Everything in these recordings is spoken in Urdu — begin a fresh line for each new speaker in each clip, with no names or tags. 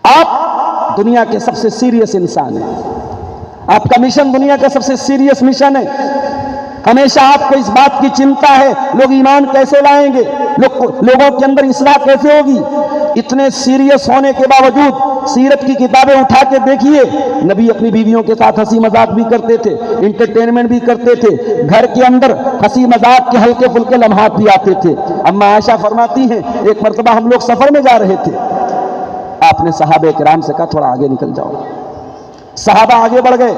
آپ دنیا کے سب سے سیریس انسان ہیں. آپ کا مشن دنیا کا سب سے سیریس مشن ہے. ہمیشہ آپ کو اس بات کی چنتا ہے لوگ ایمان کیسے لائیں گے, لوگوں کے اندر اصلاح کیسے ہوگی. اتنے سیریس ہونے کے باوجود سیرت کی کتابیں اٹھا کے دیکھیے, نبی اپنی بیویوں کے ساتھ ہنسی مذاق بھی کرتے تھے, انٹرٹینمنٹ بھی کرتے تھے, گھر کے اندر ہنسی مذاق کے ہلکے پھلکے لمحات بھی آتے تھے. اما عائشہ فرماتی ہیں ایک مرتبہ ہم لوگ سفر میں جا رہے تھے, آپ نے صحابہ کرام سے کہا تھوڑا آگے نکل جاؤ. صحابہ آگے بڑھ گئے,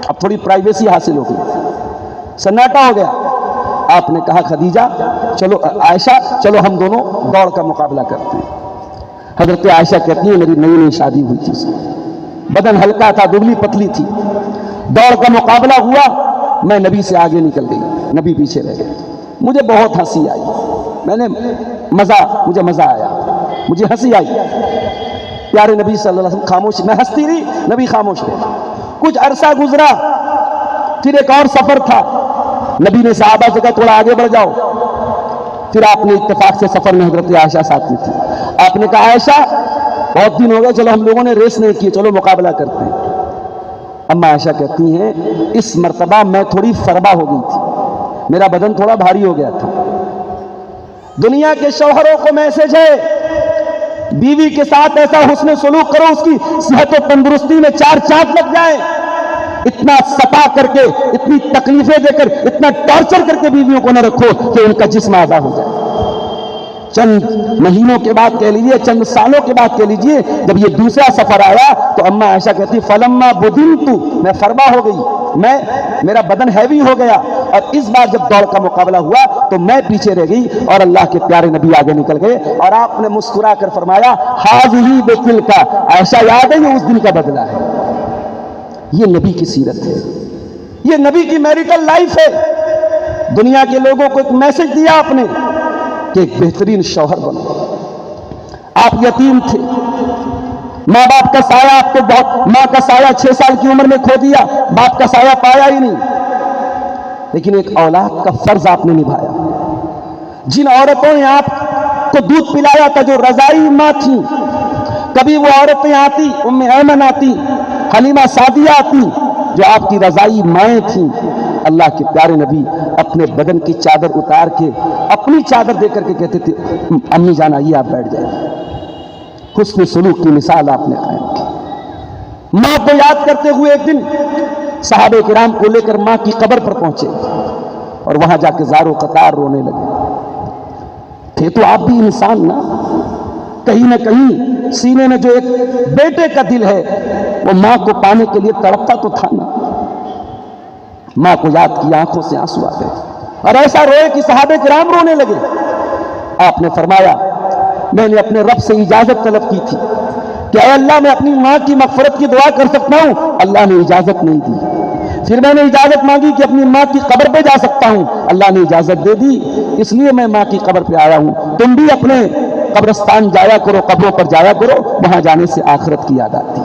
اب تھوڑی پرائیویسی حاصل ہو گئی, سناٹا ہو گیا. آپ نے کہا خدیجہ چلو, عائشہ چلو ہم دونوں دوڑ کا مقابلہ کرتے ہیں. حضرت عائشہ کہتی ہیں میری نئی نئی شادی ہوئی تھی, بدن ہلکا تھا, دبلی پتلی تھی. دوڑ کا مقابلہ ہوا, میں نبی سے آگے نکل گئی, نبی پیچھے رہ گئے. مجھے بہت ہنسی آئی, مجھے مزہ آیا, مجھے ہنسی آئی. پیارے نبی صلی اللہ علیہ وسلم خاموش, میں ہنستی رہی, نبی خاموش رہے. کچھ عرصہ گزرا, پھر ایک اور سفر تھا, نبی نے صحابہ سے کہا تھوڑا آگے بڑھ جاؤ. پھر آپ نے اتفاق سے سفر میں حضرت عائشہ ساتھ میں تھی, آپ نے کہا عائشہ بہت دن ہو گئے, چلو ہم لوگوں نے ریس نہیں کی, چلو مقابلہ کرتے ہیں. اما عائشہ کہتی ہیں اس مرتبہ میں تھوڑی فربا ہو گئی تھی, میرا بدن تھوڑا بھاری ہو گیا تھا. دنیا کے شوہروں کو میسج ہے بیوی کے ساتھ ایسا حسن سلوک کرو اس کی صحت و تندرستی میں 4 چاند لگ جائیں. اتنا ستا کر کے, اتنی تکلیفیں دے کر, اتنا ٹارچر کر کے بیویوں کو نہ رکھو کہ ان کا جسم آزاد ہو جائے. چند مہینوں کے بعد کہہ لیجئے, چند سالوں کے بعد کہہ لیجئے, جب یہ دوسرا سفر آیا تو اما عائشہ کہتی فلما بدنتو, میں فربا ہو گئی, میرا بدن ہیوی ہو گیا. اور اس بار جب دوڑ کا مقابلہ ہوا تو میں پیچھے رہ گئی اور اللہ کے پیارے نبی آگے نکل گئے. اور آپ نے مسکرا کر فرمایا حاذہ بتلک, عائشہ یاد ہے یہ اس دن کا بدلہ ہے. یہ نبی کی سیرت ہے, یہ نبی کی میریٹل لائف ہے. دنیا کے لوگوں کو ایک میسج دیا آپ نے کہ ایک بہترین شوہر بنو. آپ یتیم تھے, ماں باپ کا سایہ آپ کو بہت, ماں کا سایہ 6 سال کی عمر میں کھو دیا, باپ کا سایہ پایا ہی نہیں. لیکن ایک اولاد کا فرض آپ نے نبھایا. جن عورتوں نے آپ کو دودھ پلایا تھا جو رضائی ماں تھیں, کبھی وہ عورتیں آتی, ام ایمن آتی, حلیمہ سعدیہ آتی, جو آپ کی رضائی مائیں تھیں. اللہ کے پیارے نبی اپنے بدن کی چادر اتار کے اپنی چادر دے کر کے کہتے تھے امی جان آئیے آپ بیٹھ جائیں. حسن سلوک کی مثال آپ نے قائم کی. ماں کو یاد کرتے ہوئے ایک دن صحابہ کرام کو لے کر ماں کی قبر پر پہنچے اور وہاں جا کے زار و قطار رونے لگے. تھے تو آپ بھی انسان نا, کہیں نہ کہیں سینے میں جو ایک بیٹے کا دل ہے وہ ماں کو پانے کے لیے تڑپتا تو تھا نا. ماں کو یاد کی, آنکھوں سے آنسو آ گئے اور ایسا روئے کہ صحابہ کرام رونے لگے. آپ نے فرمایا میں نے اپنے رب سے اجازت طلب کی تھی کہ اے اللہ میں اپنی ماں کی مغفرت کی دعا کر سکتا ہوں, اللہ نے اجازت نہیں دی. پھر میں نے اجازت مانگی کہ اپنی ماں کی قبر پہ جا سکتا ہوں, اللہ نے اجازت دے دی, اس لیے میں ماں کی قبر پہ آیا ہوں. تم بھی اپنے قبرستان جایا کرو, قبروں پر جایا کرو, وہاں جانے سے آخرت کی یاد آتی ہے.